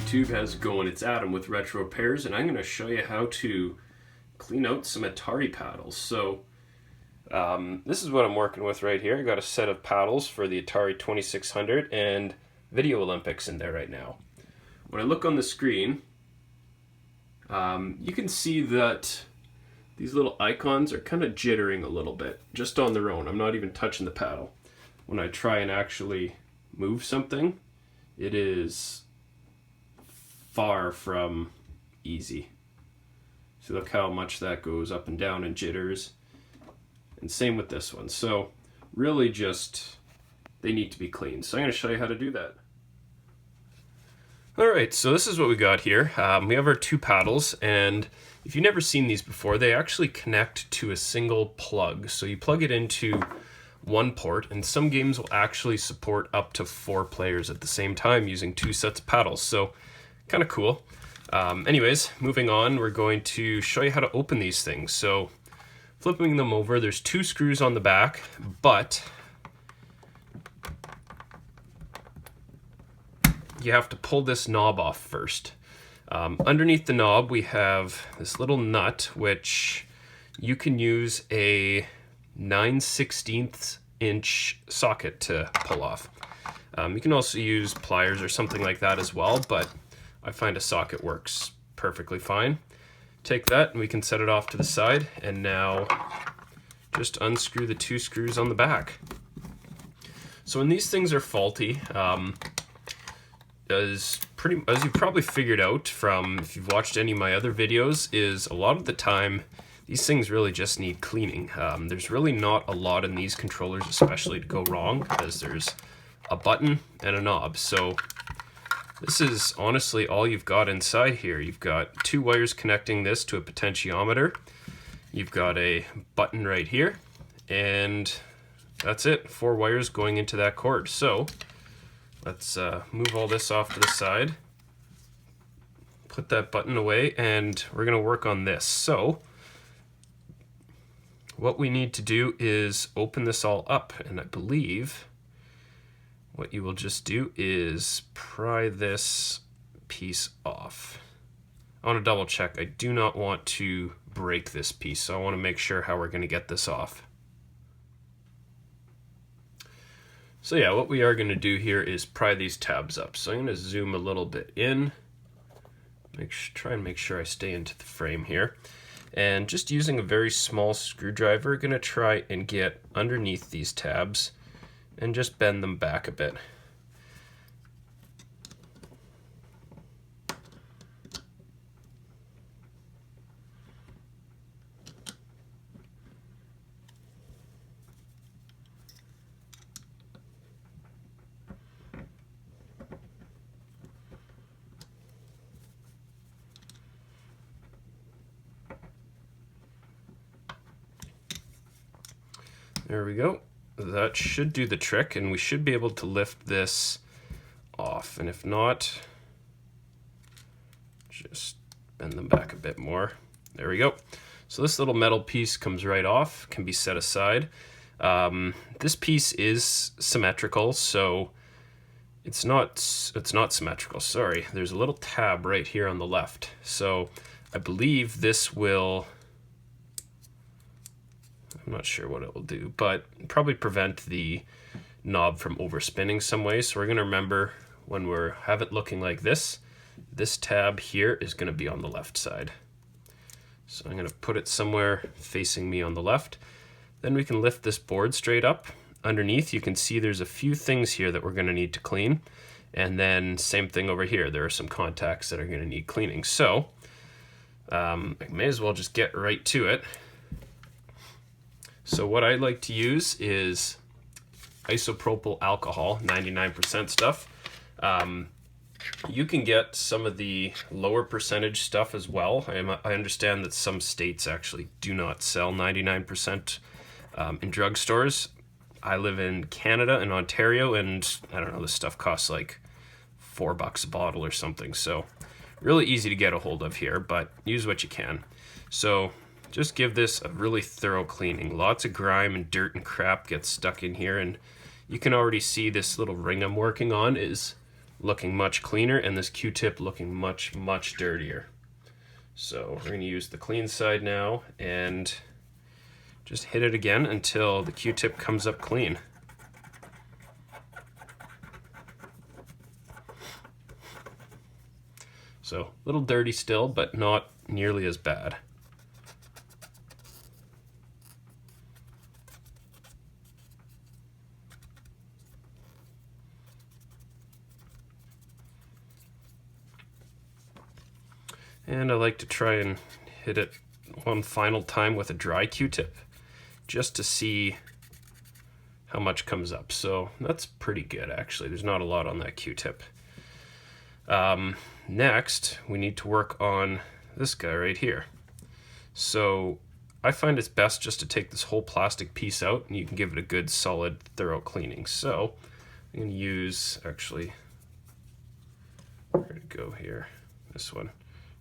YouTube? How's it going? It's Adam with RetroRepairs, and I'm going to show you how to clean out some Atari paddles. So this is what I'm working with right here. I got a set of paddles for the Atari 2600 and Video Olympics in there right now. When I look on the screen, you can see that these little icons are kind of jittering a little bit just on their own. I'm not even touching the paddle. When I try and actually move something, it is far from easy. So look how much that goes up and down and jitters. And same with this one. So really just, they need to be cleaned. So I'm going to show you how to do that. Alright, so this is what we got here. We have our two paddles, and if you've never seen these before, they actually connect to a single plug. So you plug it into one port, and some games will actually support up to 4 players at the same time using 2 sets of paddles. So kind of cool. Anyways, moving on, we're going to show you how to open these things. So flipping them over, there's 2 screws on the back, but you have to pull this knob off first. Underneath the knob, we have this little nut, which you can use a 9/16 inch socket to pull off. You can also use pliers or something like that as well, but I find a socket works perfectly fine. Take that and we can set it off to the side, and now just unscrew the 2 screws on the back. So when these things are faulty, as you've probably figured out from if you've watched any of my other videos, is a lot of the time these things really just need cleaning. There's really not a lot in these controllers especially to go wrong, because there's a button and a knob. So this is honestly all you've got inside here. You've got 2 wires connecting this to a potentiometer. You've got a button right here, and that's it. 4 wires going into that cord. So let's move all this off to the side, put that button away, and we're going to work on this. So what we need to do is open this all up, and I believe what you will just do is pry this piece off. I want to double check. I do not want to break this piece, so I want to make sure how we're going to get this off. So yeah, what we are going to do here is pry these tabs up. So I'm going to zoom a little bit in, try and make sure I stay into the frame here. And just using a very small screwdriver, going to try and get underneath these tabs and just bend them back a bit. There we go. That should do the trick, and we should be able to lift this off. And if not, just bend them back a bit more. There we go. So this little metal piece comes right off, can be set aside. This piece is symmetrical, so it's not symmetrical, sorry. There's a little tab right here on the left. So I believe this will, I'm not sure what it will do, but probably prevent the knob from overspinning some way. So we're going to remember, when we have it looking like this tab here is going to be on the left side. So I'm going to put it somewhere facing me on the left. Then we can lift this board straight up. Underneath, you can see there's a few things here that we're going to need to clean. And then same thing over here. There are some contacts that are going to need cleaning. So I may as well just get right to it. So what I like to use is isopropyl alcohol, 99% stuff. You can get some of the lower percentage stuff as well. I understand that some states actually do not sell 99% in drugstores. I live in Canada, in Ontario, and I don't know, this stuff costs like $4 a bottle or something. So really easy to get a hold of here, but use what you can. So just give this a really thorough cleaning. Lots of grime and dirt and crap gets stuck in here, and you can already see this little ring I'm working on is looking much cleaner and this Q-tip looking much, much dirtier. So we're going to use the clean side now and just hit it again until the Q-tip comes up clean. So a little dirty still, but not nearly as bad. And I like to try and hit it one final time with a dry Q-tip just to see how much comes up. So that's pretty good actually. There's not a lot on that Q-tip. Next, we need to work on this guy right here. So I find it's best just to take this whole plastic piece out and you can give it a good solid thorough cleaning. So I'm going to use, actually, where to go here? This one.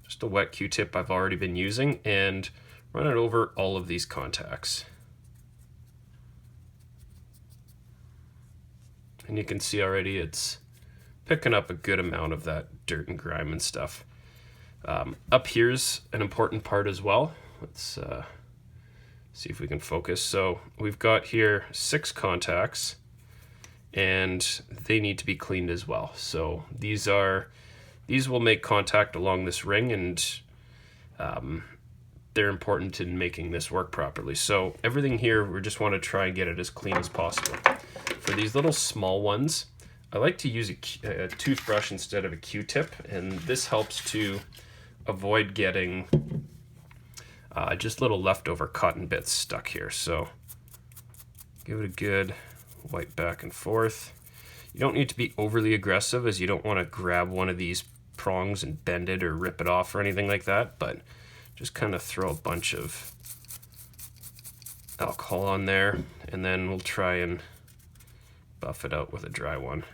Just a wet Q-tip I've already been using and run it over all of these contacts. And you can see already it's picking up a good amount of that dirt and grime and stuff. Up here's an important part as well. Let's see if we can focus. So we've got here 6 contacts and they need to be cleaned as well. So these will make contact along this ring and they're important in making this work properly. So everything here, we just want to try and get it as clean as possible. For these little small ones, I like to use a toothbrush instead of a Q-tip, and this helps to avoid getting just little leftover cotton bits stuck here. So give it a good wipe back and forth. You don't need to be overly aggressive as you don't want to grab one of these prongs and bend it or rip it off or anything like that, but just kind of throw a bunch of alcohol on there and then we'll try and buff it out with a dry one.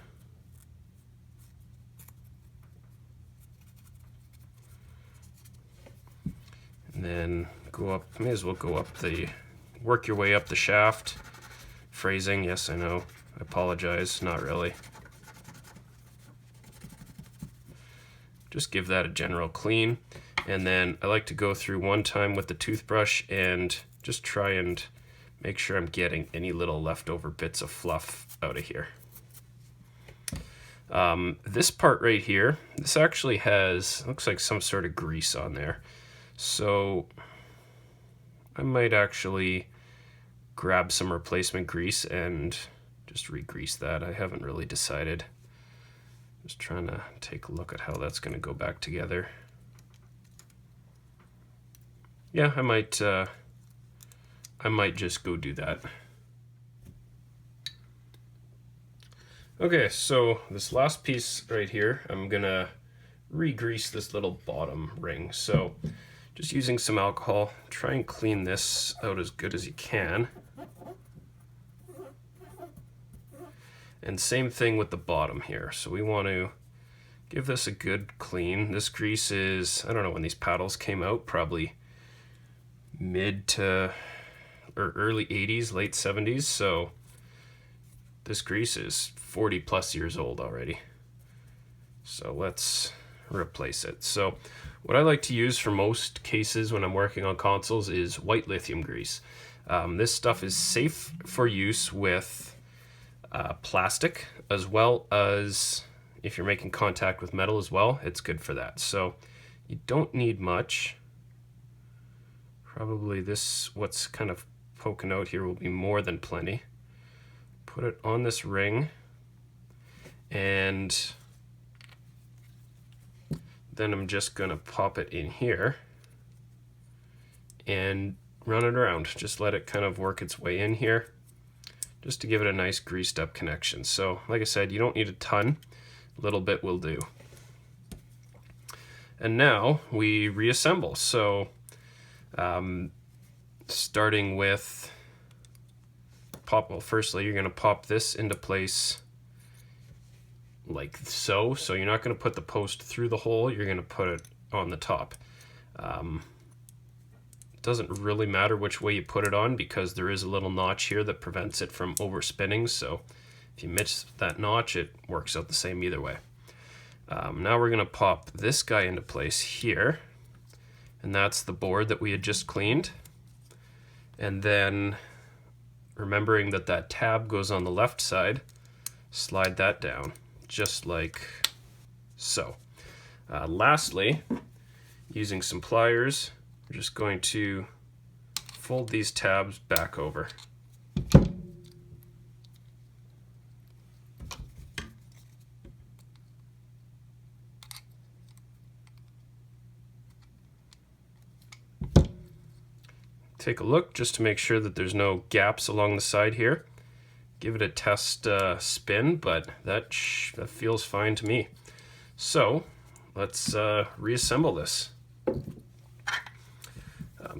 And then go up, may as well go up work your way up the shaft. Phrasing, yes I know, I apologize, not really. Just give that a general clean. And then I like to go through one time with the toothbrush and just try and make sure I'm getting any little leftover bits of fluff out of here. This part right here, this actually has, looks like some sort of grease on there. So I might actually grab some replacement grease and just re-grease that. I haven't really decided. Just trying to take a look at how that's going to go back together. Yeah, I might just go do that. Okay, so this last piece right here, I'm gonna re-grease this little bottom ring. So just using some alcohol, try and clean this out as good as you can. And same thing with the bottom here. So we want to give this a good clean. This grease is, I don't know when these paddles came out, probably mid to or early 80s, late 70s. So this grease is 40 plus years old already. So let's replace it. So what I like to use for most cases when I'm working on consoles is white lithium grease. This stuff is safe for use with plastic, as well as if you're making contact with metal as well, it's good for that. So you don't need much. Probably this, what's kind of poking out here, will be more than plenty. Put it on this ring and then I'm just gonna pop it in here and run it around. Just let it kind of work its way in here just to give it a nice greased up connection. So like I said, you don't need a ton, a little bit will do. And now we reassemble. So starting with well, firstly you're gonna pop this into place like so. So you're not gonna put the post through the hole, you're gonna put it on the top. Doesn't really matter which way you put it on because there is a little notch here that prevents it from overspinning. So if you miss that notch, it works out the same either way. Now we're gonna pop this guy into place here, and that's the board that we had just cleaned. And then, remembering that that tab goes on the left side, slide that down, just like so. Lastly, using some pliers, we're just going to fold these tabs back over. Take a look just to make sure that there's no gaps along the side here. Give it a test spin, but that feels fine to me. So let's reassemble this.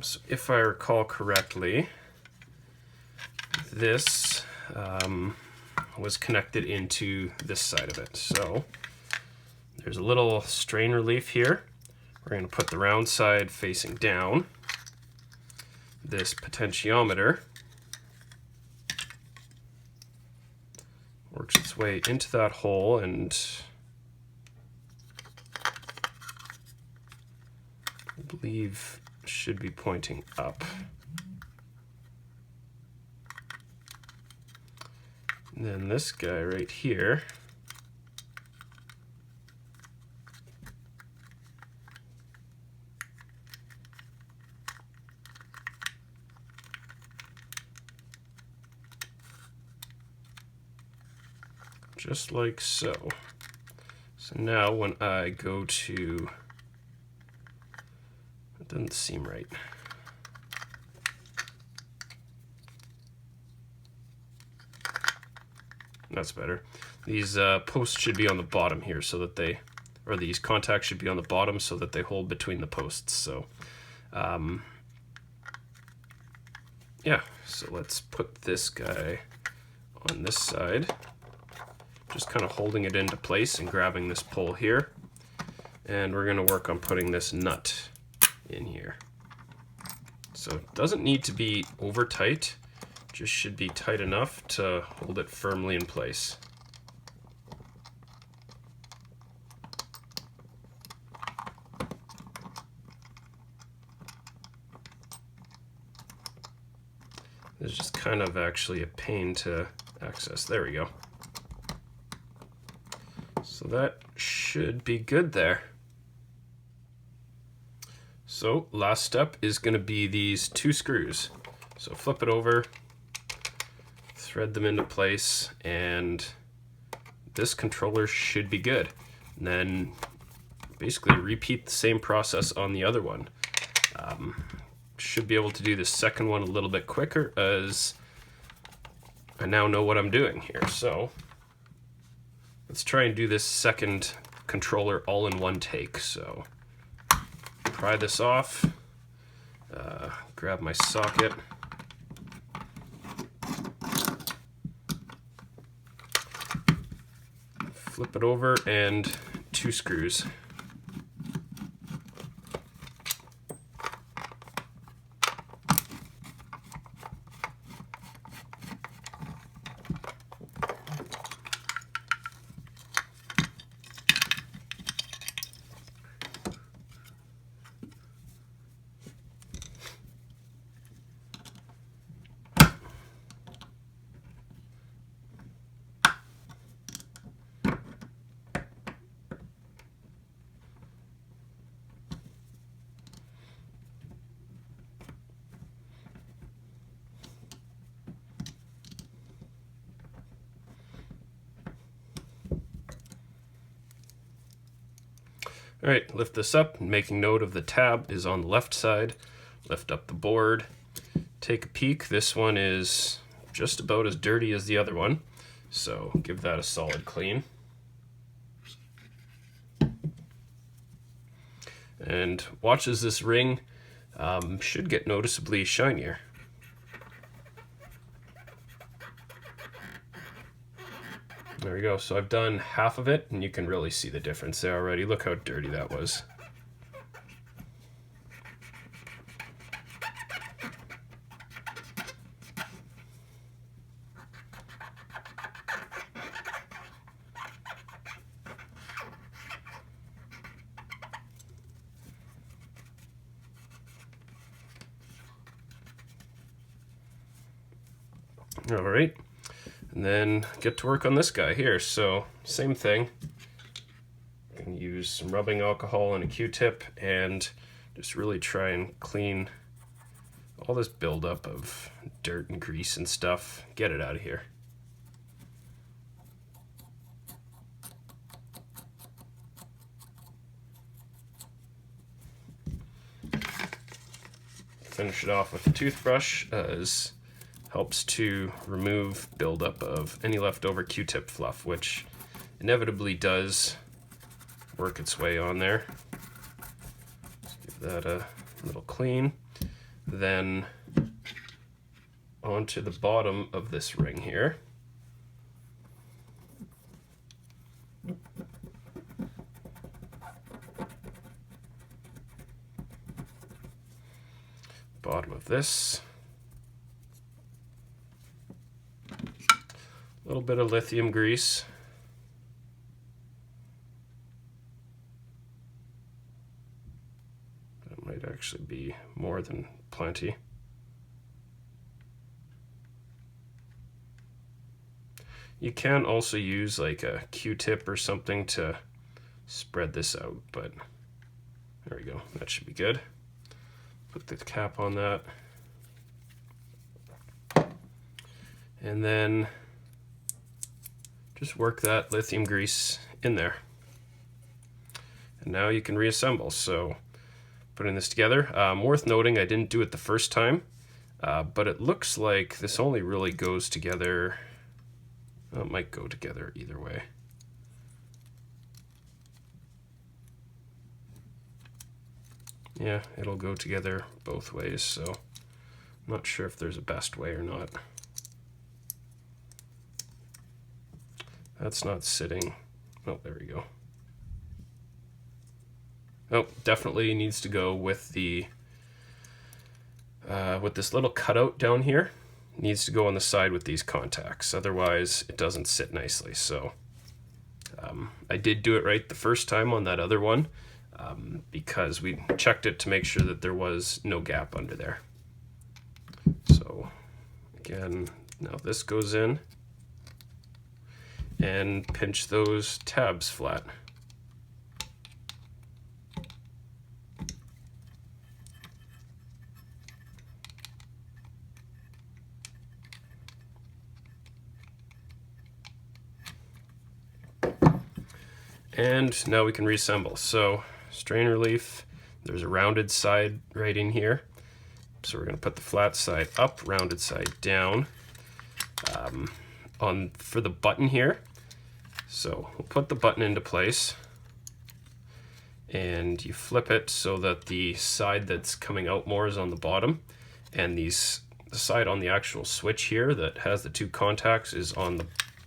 So if I recall correctly, this was connected into this side of it. So there's a little strain relief here. We're going to put the round side facing down. This potentiometer works its way into that hole and I believe should be pointing up. And then this guy right here just like so. So now when I go to, it doesn't seem right. That's better. These posts should be on the bottom here so that they, or these contacts should be on the bottom so that they hold between the posts. So yeah, so let's put this guy on this side. Just kind of holding it into place and grabbing this pole here. And we're going to work on putting this nut in here. So it doesn't need to be over tight, just should be tight enough to hold it firmly in place. It's just kind of actually a pain to access. There we go. So that should be good there. So last step is going to be these two screws. So flip it over, thread them into place, and this controller should be good. And then basically repeat the same process on the other one. Should be able to do the second one a little bit quicker as I now know what I'm doing here. So let's try and do this second controller all in one take. So pry this off, grab my socket, flip it over, and two screws. All right, lift this up, making note of the tab is on the left side. Lift up the board, take a peek. This one is just about as dirty as the other one, so give that a solid clean. And watch as this ring should get noticeably shinier. There we go. So I've done half of it, and you can really see the difference there already. Look how dirty that was. All right, and then get to work on this guy here. So same thing. I'm going to use some rubbing alcohol and a Q-tip and just really try and clean all this buildup of dirt and grease and stuff. Get it out of here. Finish it off with a toothbrush, as helps to remove buildup of any leftover Q-tip fluff, which inevitably does work its way on there. Let's give that a little clean. Then onto the bottom of this ring here. Bottom of this. A little bit of lithium grease. That might actually be more than plenty. You can also use like a Q-tip or something to spread this out, but there we go. That should be good. Put the cap on that. And then just work that lithium grease in there. And now you can reassemble. So putting this together, worth noting I didn't do it the first time, but it looks like this only really goes together. It might go together either way. Yeah, it'll go together both ways, so I'm not sure if there's a best way or not. That's not sitting. Oh, there we go. Oh, definitely needs to go with the with this little cutout down here. Needs to go on the side with these contacts, otherwise it doesn't sit nicely. So I did do it right the first time on that other one, because we checked it to make sure that there was no gap under there. So again, now this goes in, and pinch those tabs flat. And now we can reassemble. So strain relief, there's a rounded side right in here. So we're going to put the flat side up, rounded side down. For the button here, so we'll put the button into place, and you flip it so that the side that's coming out more is on the bottom, and the side on the actual switch here that has the two contacts is on the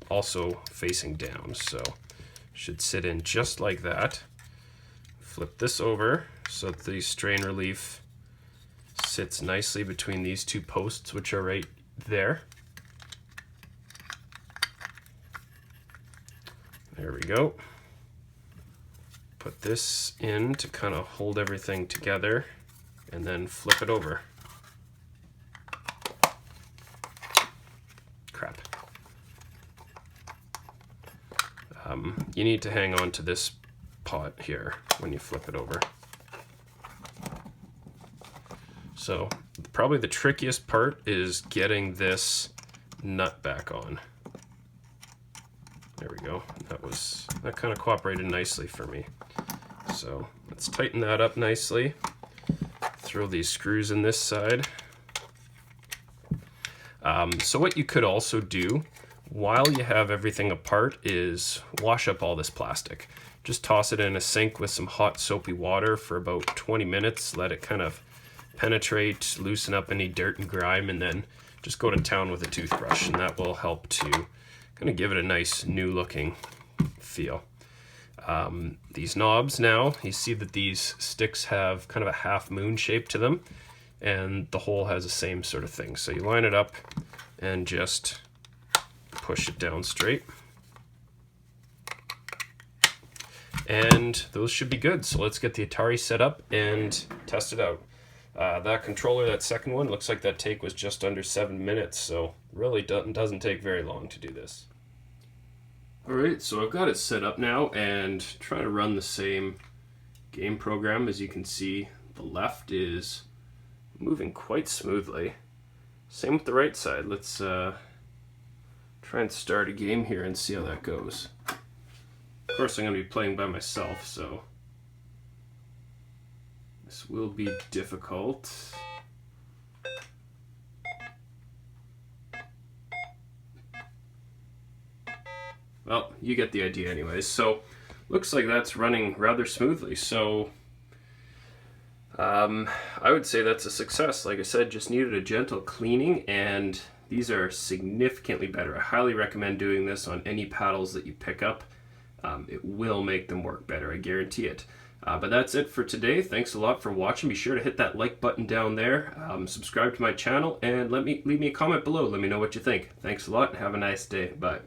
also facing down. So should sit in just like that. Flip this over so that the strain relief sits nicely between these two posts, which are right there. There we go. Put this in to kind of hold everything together, and then flip it over. Crap. You need to hang on to this pot here when you flip it over. So probably the trickiest part is getting this nut back on. There we go. That kind of cooperated nicely for me. So let's tighten that up nicely. Throw these screws in this side. So what you could also do while you have everything apart is wash up all this plastic. Just toss it in a sink with some hot soapy water for about 20 minutes. Let it kind of penetrate, loosen up any dirt and grime, and then just go to town with a toothbrush, and that will help to kind of give it a nice new looking feel. These knobs now, you see that these sticks have kind of a half moon shape to them, and the hole has the same sort of thing. So you line it up and just push it down straight. And those should be good. So let's get the Atari set up and test it out. That controller, that second one, looks like that take was just under 7 minutes, so really doesn't take very long to do this. Alright, so I've got it set up now and trying to run the same game program. As you can see, the left is moving quite smoothly. Same with the right side. Let's try and start a game here and see how that goes. Of course, I'm going to be playing by myself, so this will be difficult. Well, you get the idea anyways. So, looks like that's running rather smoothly. So, I would say that's a success. Like I said, just needed a gentle cleaning, and these are significantly better. I highly recommend doing this on any paddles that you pick up. It will make them work better, I guarantee it. But that's it for today. Thanks a lot for watching. Be sure to hit that like button down there, subscribe to my channel, and leave me a comment below. Let me know what you think. Thanks a lot, and have a nice day. Bye.